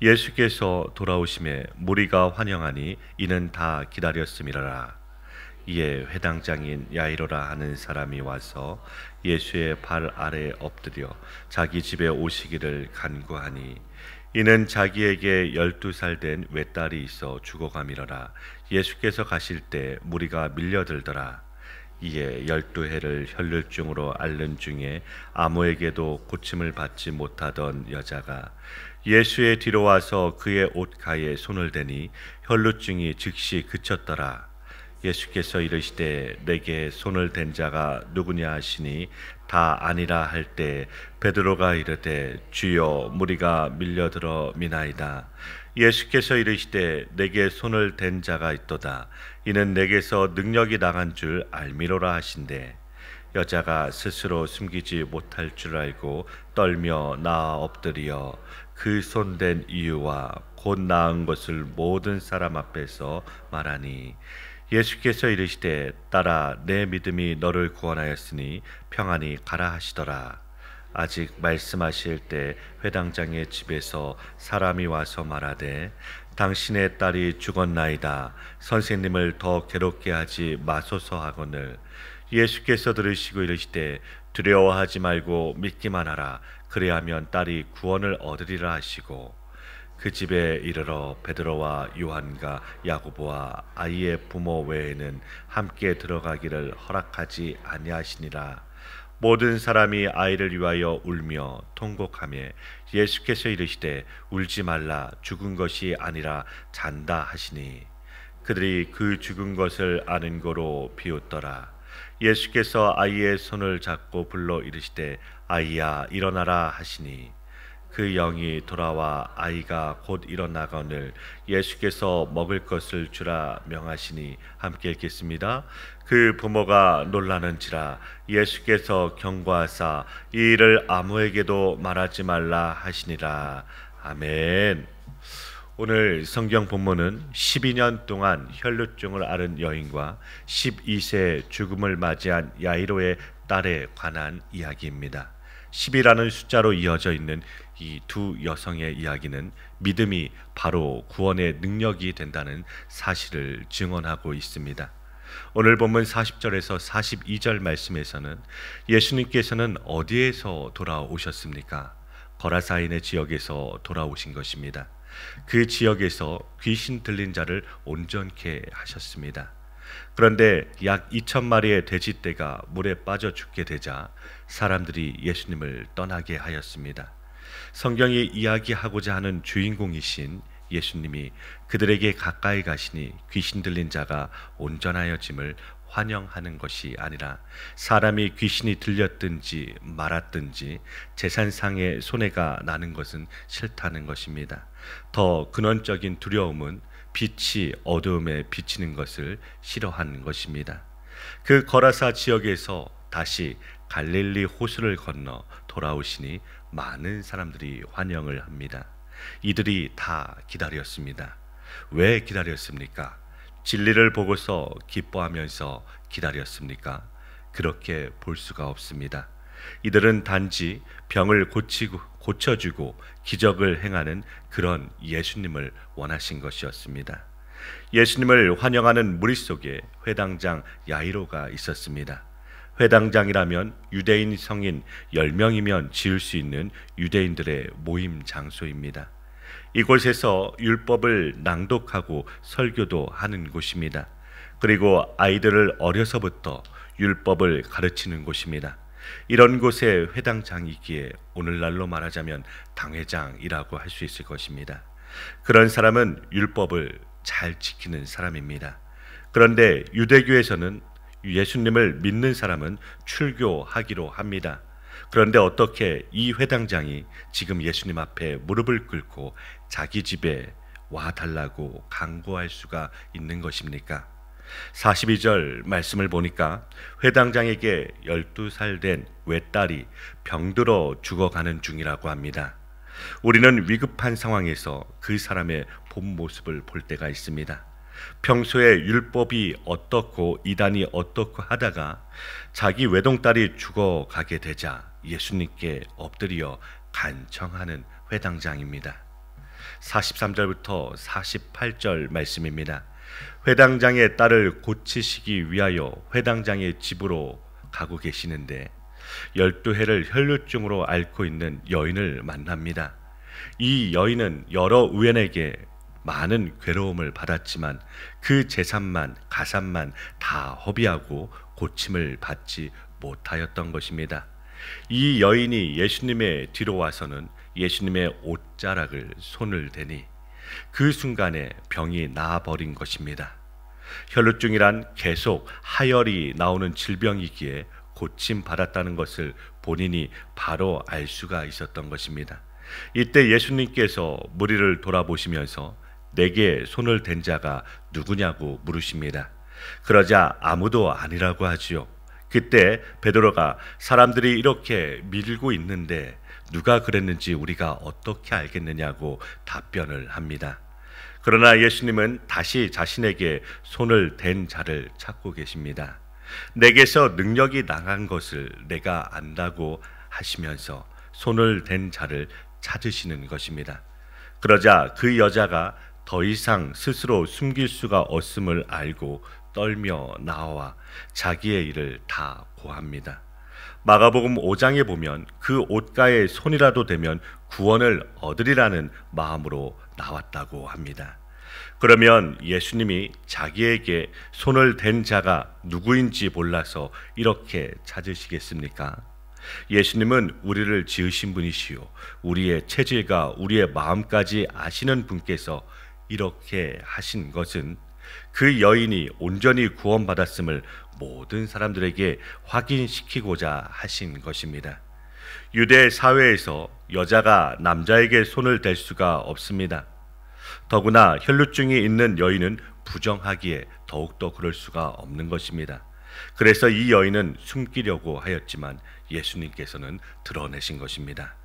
예수께서 돌아오심에 무리가 환영하니 이는 다 기다렸음이라. 이에 회당장인 야이로라 하는 사람이 와서 예수의 발 아래 엎드려 자기 집에 오시기를 간구하니, 이는 자기에게 12살 된 외딸이 있어 죽어가미러라. 예수께서 가실 때 무리가 밀려들더라. 이에 12해를 혈루증으로 앓는 중에 아무에게도 고침을 받지 못하던 여자가 예수의 뒤로 와서 그의 옷가에 손을 대니 혈루증이 즉시 그쳤더라. 예수께서 이르시되 내게 손을 댄 자가 누구냐 하시니 다 아니라 할 때 베드로가 이르되 주여 무리가 밀려들어 미나이다. 예수께서 이르시되 내게 손을 댄 자가 있도다. 이는 내게서 능력이 나간 줄 알미로라 하신대. 여자가 스스로 숨기지 못할 줄 알고 떨며 나아 엎드려 그 손댄 이유와 곧 나은 것을 모든 사람 앞에서 말하니, 예수께서 이르시되 딸아 내 믿음이 너를 구원하였으니 평안히 가라 하시더라. 아직 말씀하실 때 회당장의 집에서 사람이 와서 말하되 당신의 딸이 죽었나이다. 선생님을 더 괴롭게 하지 마소서 하거늘. 예수께서 들으시고 이르시되 두려워하지 말고 믿기만 하라. 그리하면 딸이 구원을 얻으리라 하시고, 그 집에 이르러 베드로와 요한과 야고보와 아이의 부모 외에는 함께 들어가기를 허락하지 아니하시니라. 모든 사람이 아이를 위하여 울며 통곡하며 예수께서 이르시되 울지 말라. 죽은 것이 아니라 잔다 하시니, 그들이 그 죽은 것을 아는 거로 비웃더라. 예수께서 아이의 손을 잡고 불러 이르시되 아이야 일어나라 하시니, 그 영이 돌아와 아이가 곧 일어나거늘 예수께서 먹을 것을 주라 명하시니, 함께 읽겠습니다. 그 부모가 놀라는지라. 예수께서 경고하사 이 일을 아무에게도 말하지 말라 하시니라. 아멘. 오늘 성경 본문은 12년 동안 혈루증을 앓은 여인과 12세 죽음을 맞이한 야이로의 딸에 관한 이야기입니다. 10이라는 숫자로 이어져 있는 이 두 여성의 이야기는 믿음이 바로 구원의 능력이 된다는 사실을 증언하고 있습니다. 오늘 본문 40절에서 42절 말씀에서는 예수님께서는 어디에서 돌아오셨습니까? 거라사인의 지역에서 돌아오신 것입니다. 그 지역에서 귀신 들린 자를 온전케 하셨습니다. 그런데 약 2,000마리의 돼지떼가 물에 빠져 죽게 되자 사람들이 예수님을 떠나게 하였습니다. 성경이 이야기하고자 하는 주인공이신 예수님이 그들에게 가까이 가시니 귀신 들린 자가 온전하여짐을 환영하는 것이 아니라 사람이 귀신이 들렸든지 말았든지 재산상의 손해가 나는 것은 싫다는 것입니다. 더 근원적인 두려움은 빛이 어두움에 비치는 것을 싫어하는 것입니다. 그 거라사 지역에서 다시 갈릴리 호수를 건너 돌아오시니 많은 사람들이 환영을 합니다. 이들이 다 기다렸습니다. 왜 기다렸습니까? 진리를 보고서 기뻐하면서 기다렸습니까? 그렇게 볼 수가 없습니다. 이들은 단지 병을 고쳐주고 기적을 행하는 그런 예수님을 원하신 것이었습니다. 예수님을 환영하는 무리 속에 회당장 야이로가 있었습니다. 회당장이라면 유대인 성인 10명이면 지을 수 있는 유대인들의 모임 장소입니다. 이곳에서 율법을 낭독하고 설교도 하는 곳입니다. 그리고 아이들을 어려서부터 율법을 가르치는 곳입니다. 이런 곳에 회당장이기에 오늘날로 말하자면 당회장이라고 할 수 있을 것입니다. 그런 사람은 율법을 잘 지키는 사람입니다. 그런데 유대교에서는 예수님을 믿는 사람은 출교하기로 합니다. 그런데 어떻게 이 회당장이 지금 예수님 앞에 무릎을 꿇고 자기 집에 와달라고 간구할 수가 있는 것입니까? 42절 말씀을 보니까 회당장에게 12살 된 외딸이 병들어 죽어가는 중이라고 합니다. 우리는 위급한 상황에서 그 사람의 본 모습을 볼 때가 있습니다. 평소에 율법이 어떻고 이단이 어떻고 하다가 자기 외동딸이 죽어가게 되자 예수님께 엎드려 간청하는 회당장입니다. 43절부터 48절 말씀입니다. 회당장의 딸을 고치시기 위하여 회당장의 집으로 가고 계시는데 12해를 혈루증으로 앓고 있는 여인을 만납니다. 이 여인은 여러 의원에게 많은 괴로움을 받았지만 그 재산만 가산만 다 허비하고 고침을 받지 못하였던 것입니다. 이 여인이 예수님의 뒤로 와서는 예수님의 옷자락을 손을 대니 그 순간에 병이 나아버린 것입니다. 혈루증이란 계속 하열이 나오는 질병이기에 고침받았다는 것을 본인이 바로 알 수가 있었던 것입니다. 이때 예수님께서 무리를 돌아보시면서 내게 손을 댄 자가 누구냐고 물으십니다. 그러자 아무도 아니라고 하지요. 그때 베드로가 사람들이 이렇게 밀고 있는데 누가 그랬는지 우리가 어떻게 알겠느냐고 답변을 합니다. 그러나 예수님은 다시 자신에게 손을 댄 자를 찾고 계십니다. 내게서 능력이 나간 것을 내가 안다고 하시면서 손을 댄 자를 찾으시는 것입니다. 그러자 그 여자가 더 이상 스스로 숨길 수가 없음을 알고 떨며 나와 자기의 일을 다 고합니다. 마가복음 5장에 보면 그 옷가에 손이라도 대면 구원을 얻으리라는 마음으로 나왔다고 합니다. 그러면 예수님이 자기에게 손을 댄 자가 누구인지 몰라서 이렇게 찾으시겠습니까? 예수님은 우리를 지으신 분이시요 우리의 체질과 우리의 마음까지 아시는 분께서 이렇게 하신 것은 그 여인이 온전히 구원받았음을 모든 사람들에게 확인시키고자 하신 것입니다. 유대 사회에서 여자가 남자에게 손을 댈 수가 없습니다. 더구나 혈루증이 있는 여인은 부정하기에 더욱더 그럴 수가 없는 것입니다. 그래서 이 여인은 숨기려고 하였지만 예수님께서는 드러내신 것입니다.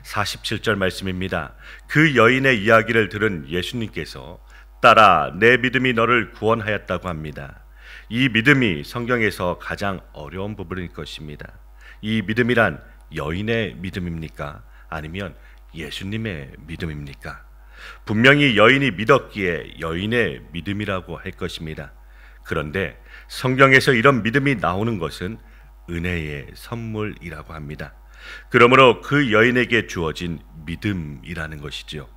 47절 말씀입니다. 그 여인의 이야기를 들은 예수님께서 딸아, 내 믿음이 너를 구원하였다고 합니다. 이 믿음이 성경에서 가장 어려운 부분일 것입니다. 이 믿음이란 여인의 믿음입니까? 아니면 예수님의 믿음입니까? 분명히 여인이 믿었기에 여인의 믿음이라고 할 것입니다. 그런데 성경에서 이런 믿음이 나오는 것은 은혜의 선물이라고 합니다. 그러므로 그 여인에게 주어진 믿음이라는 것이죠.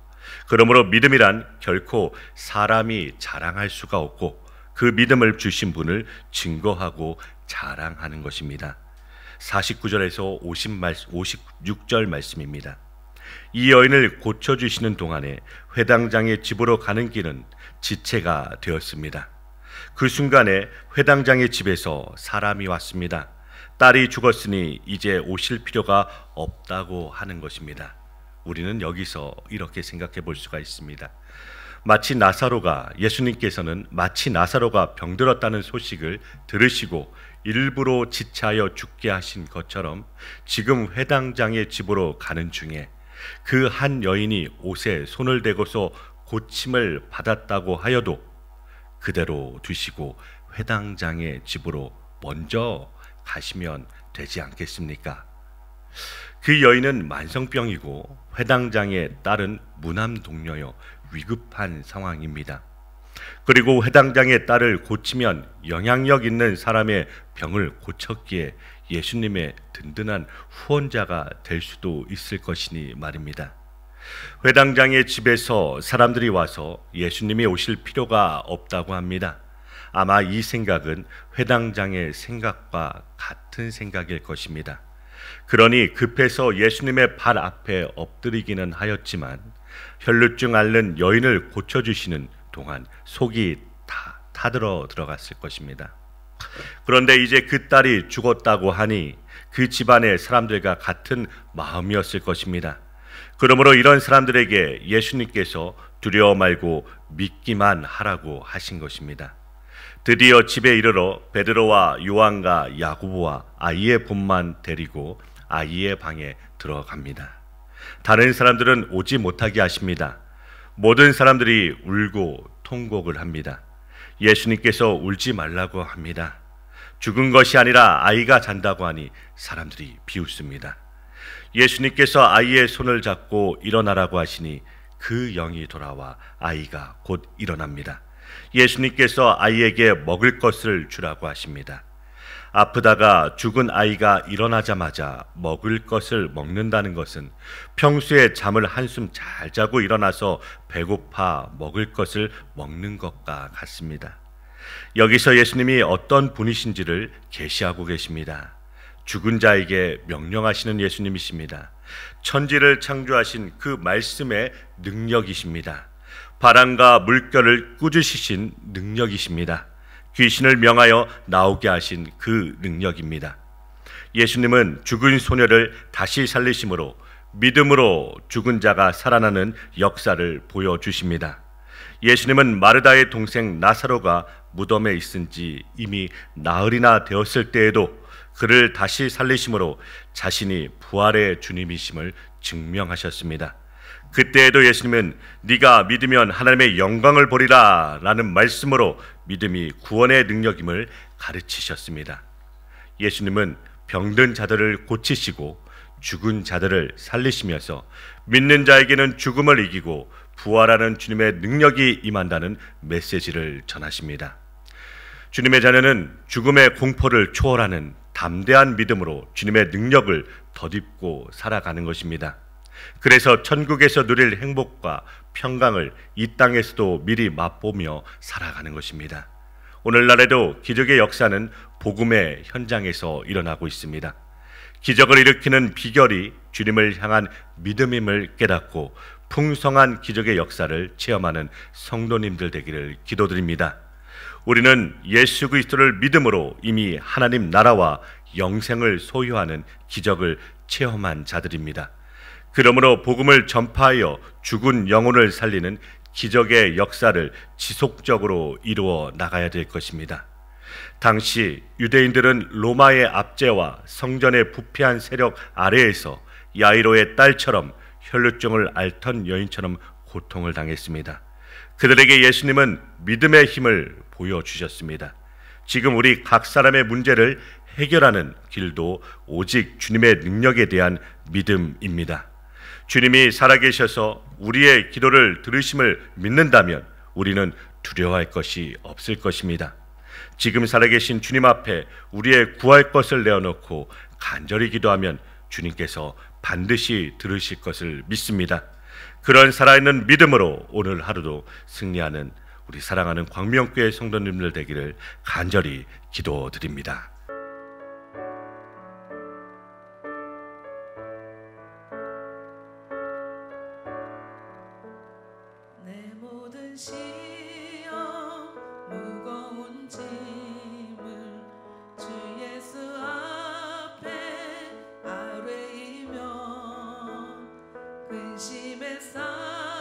그러므로 믿음이란 결코 사람이 자랑할 수가 없고 그 믿음을 주신 분을 증거하고 자랑하는 것입니다. 49절에서 56절 말씀입니다. 이 여인을 고쳐주시는 동안에 회당장의 집으로 가는 길은 지체가 되었습니다. 그 순간에 회당장의 집에서 사람이 왔습니다. 딸이 죽었으니 이제 오실 필요가 없다고 하는 것입니다. 우리는 여기서 이렇게 생각해 볼 수가 있습니다. 예수님께서는 마치 나사로가 병들었다는 소식을 들으시고 일부러 지체하여 죽게 하신 것처럼 지금 회당장의 집으로 가는 중에 그 한 여인이 옷에 손을 대고서 고침을 받았다고 하여도 그대로 두시고 회당장의 집으로 먼저 가시면 되지 않겠습니까? 그 여인은 만성병이고 회당장의 딸은 무남동녀여 위급한 상황입니다. 그리고 회당장의 딸을 고치면 영향력 있는 사람의 병을 고쳤기에 예수님의 든든한 후원자가 될 수도 있을 것이니 말입니다. 회당장의 집에서 사람들이 와서 예수님이 오실 필요가 없다고 합니다. 아마 이 생각은 회당장의 생각과 같은 생각일 것입니다. 그러니 급해서 예수님의 발 앞에 엎드리기는 하였지만 혈루증 앓는 여인을 고쳐주시는 동안 속이 다 타들어 들어갔을 것입니다. 그런데 이제 그 딸이 죽었다고 하니 그 집안의 사람들과 같은 마음이었을 것입니다. 그러므로 이런 사람들에게 예수님께서 두려워 말고 믿기만 하라고 하신 것입니다. 드디어 집에 이르러 베드로와 요한과 야고보와 아이의 본만 데리고 아이의 방에 들어갑니다. 다른 사람들은 오지 못하게 하십니다. 모든 사람들이 울고 통곡을 합니다. 예수님께서 울지 말라고 합니다. 죽은 것이 아니라 아이가 잔다고 하니 사람들이 비웃습니다. 예수님께서 아이의 손을 잡고 일어나라고 하시니 그 영이 돌아와 아이가 곧 일어납니다. 예수님께서 아이에게 먹을 것을 주라고 하십니다. 아프다가 죽은 아이가 일어나자마자 먹을 것을 먹는다는 것은 평소에 잠을 한숨 잘 자고 일어나서 배고파 먹을 것을 먹는 것과 같습니다. 여기서 예수님이 어떤 분이신지를 계시하고 계십니다. 죽은 자에게 명령하시는 예수님이십니다. 천지를 창조하신 그 말씀의 능력이십니다. 바람과 물결을 꾸짖으신 능력이십니다. 귀신을 명하여 나오게 하신 그 능력입니다. 예수님은 죽은 소녀를 다시 살리심으로 믿음으로 죽은 자가 살아나는 역사를 보여주십니다. 예수님은 마르다의 동생 나사로가 무덤에 있은 지 이미 나흘이나 되었을 때에도 그를 다시 살리심으로 자신이 부활의 주님이심을 증명하셨습니다. 그때에도 예수님은 네가 믿으면 하나님의 영광을 보리라 라는 말씀으로 믿음이 구원의 능력임을 가르치셨습니다. 예수님은 병든 자들을 고치시고 죽은 자들을 살리시면서 믿는 자에게는 죽음을 이기고 부활하는 주님의 능력이 임한다는 메시지를 전하십니다. 주님의 자녀는 죽음의 공포를 초월하는 담대한 믿음으로 주님의 능력을 덧입고 살아가는 것입니다. 그래서 천국에서 누릴 행복과 평강을 이 땅에서도 미리 맛보며 살아가는 것입니다. 오늘날에도 기적의 역사는 복음의 현장에서 일어나고 있습니다. 기적을 일으키는 비결이 주님을 향한 믿음임을 깨닫고 풍성한 기적의 역사를 체험하는 성도님들 되기를 기도드립니다. 우리는 예수 그리스도를 믿음으로 이미 하나님 나라와 영생을 소유하는 기적을 체험한 자들입니다. 그러므로 복음을 전파하여 죽은 영혼을 살리는 기적의 역사를 지속적으로 이루어 나가야 될 것입니다. 당시 유대인들은 로마의 압제와 성전의 부패한 세력 아래에서 야이로의 딸처럼 혈루증을 앓던 여인처럼 고통을 당했습니다. 그들에게 예수님은 믿음의 힘을 보여주셨습니다. 지금 우리 각 사람의 문제를 해결하는 길도 오직 주님의 능력에 대한 믿음입니다. 주님이 살아계셔서 우리의 기도를 들으심을 믿는다면 우리는 두려워할 것이 없을 것입니다. 지금 살아계신 주님 앞에 우리의 구할 것을 내어놓고 간절히 기도하면 주님께서 반드시 들으실 것을 믿습니다. 그런 살아있는 믿음으로 오늘 하루도 승리하는 우리 사랑하는 광명교회 성도님들 되기를 간절히 기도드립니다. 내 모든 시험 무거운 짐을 주 예수 앞에 아뢰이며 근심에 쌓여